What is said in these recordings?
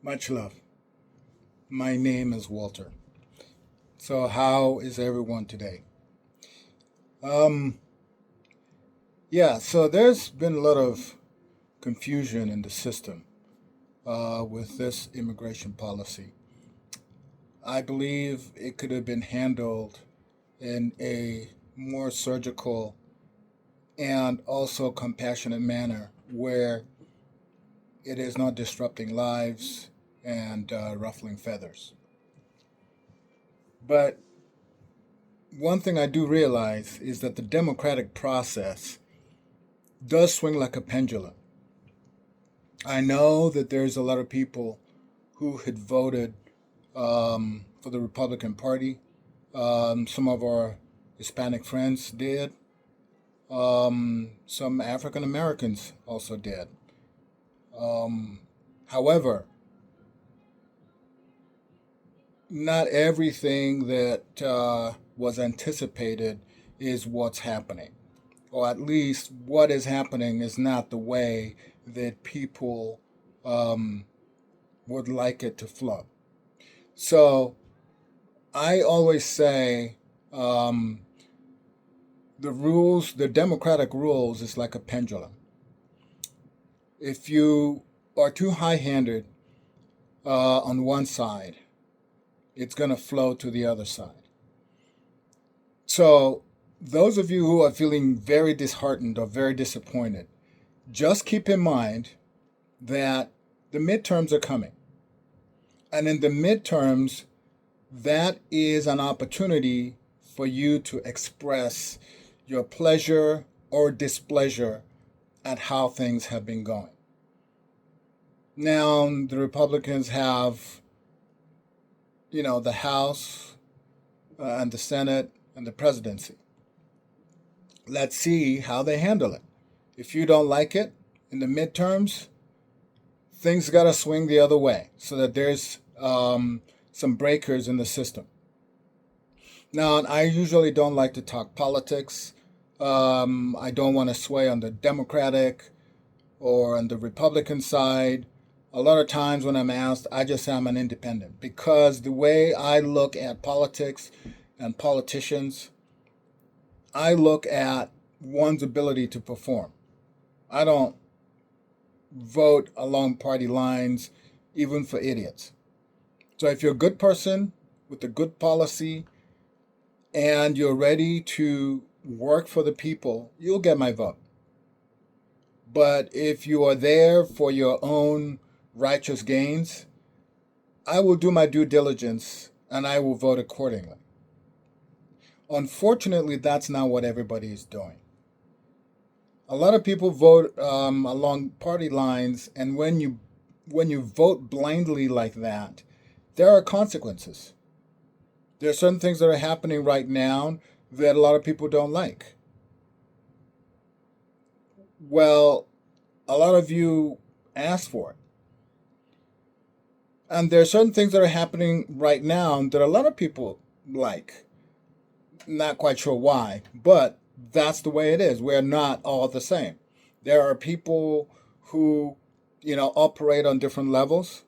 Much love. My name is Walter. So, how is everyone today? Um, so there's been a lot of confusion in the system with this immigration policy. I believe it could have been handled in a more surgical and also compassionate manner where it is not disrupting lives and ruffling feathers. But one thing I do realize is that the democratic process does swing like a pendulum. I know that there's a lot of people who had voted for the Republican Party. Some of our Hispanic friends did. Some African Americans also did. Um, However, not everything that was anticipated is what's happening. Or at least what is happening is not the way that people um, would like it to flow. So I always say um, the democratic rules is like a pendulum. If you are too high handed on one side, it's going to flow to the other side. So, those of you who are feeling very disheartened or very disappointed, just keep in mind that the midterms are coming. And in the midterms, that is an opportunity for you to express your pleasure or displeasure at how things have been going. Now, the Republicans have, the House and the Senate and the presidency. Let's see how they handle it. If you don't like it in the midterms, things got to swing the other way so that there's some breakers in the system. Now, I usually don't like to talk politics. I don't want to sway on the Democratic or on the Republican side. A lot of times when I'm asked, I just say I'm an independent because the way I look at politics and politicians, I look at one's ability to perform. I don't vote along party lines, even for idiots. So if you're a good person with a good policy and you're ready to work for the people, you'll get my vote. But if you are there for your own righteous gains, I will do my due diligence and I will vote accordingly. Unfortunately, that's not what everybody is doing. A lot of people vote along party lines, and when you vote blindly like that, there are consequences. There are certain things that are happening right now that a lot of people don't like. Well, a lot of you asked for it. And there are certain things that are happening right now that a lot of people like. Not quite sure why, but that's the way it is. We're not all the same. There are people who, operate on different levels,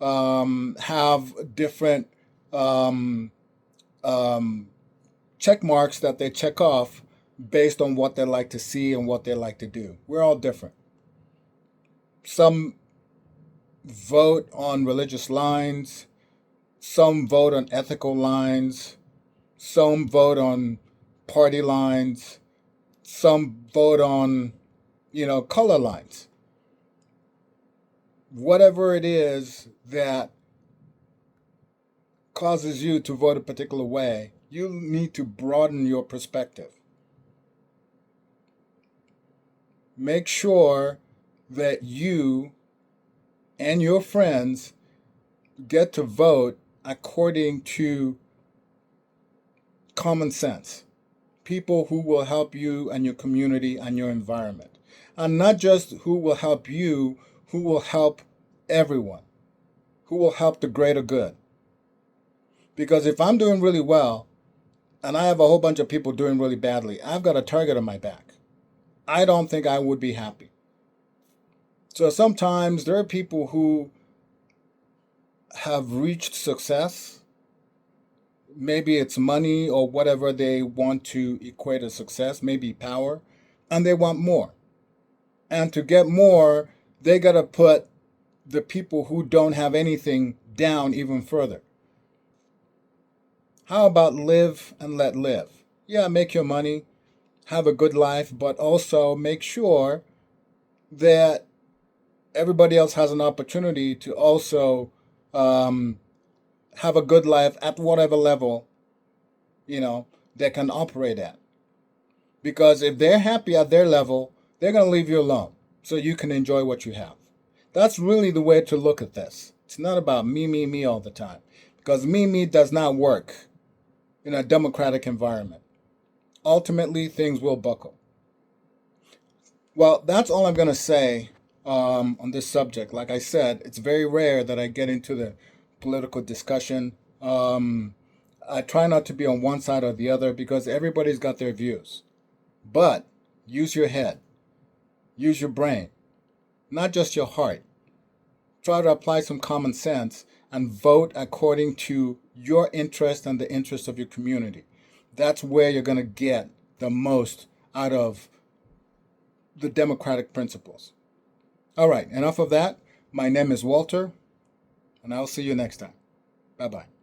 have different um, um, check marks that they check off based on what they like to see and what they like to do. We're all different. Some vote on religious lines, some vote on ethical lines, some vote on party lines, some vote on, color lines. Whatever it is that causes you to vote a particular way, you need to broaden your perspective. Make sure that you and your friends get to vote according to common sense. People who will help you and your community and your environment. And not just who will help you, who will help everyone, who will help the greater good. Because if I'm doing really well and I have a whole bunch of people doing really badly, I've got a target on my back. I don't think I would be happy. So sometimes there are people who have reached success, maybe it's money or whatever they want to equate as success, maybe power, and they want more. And to get more, they got to put the people who don't have anything down even further. How about live and let live? Yeah, make your money, have a good life, but also make sure that everybody else has an opportunity to also um, have a good life at whatever level, you know, they can operate at. Because if they're happy at their level, they're going to leave you alone so you can enjoy what you have. That's really the way to look at this. It's not about me all the time. Because me does not work in a democratic environment. Ultimately, things will buckle. Well, that's all I'm going to say on this subject. Like I said, it's very rare that I get into the political discussion. I try not to be on one side or the other because everybody's got their views. But use your head, use your brain, not just your heart. Try to apply some common sense and vote according to your interest and the interest of your community. That's where you're going to get the most out of the democratic principles. All right, enough of that. My name is Walter, and I'll see you next time. Bye bye.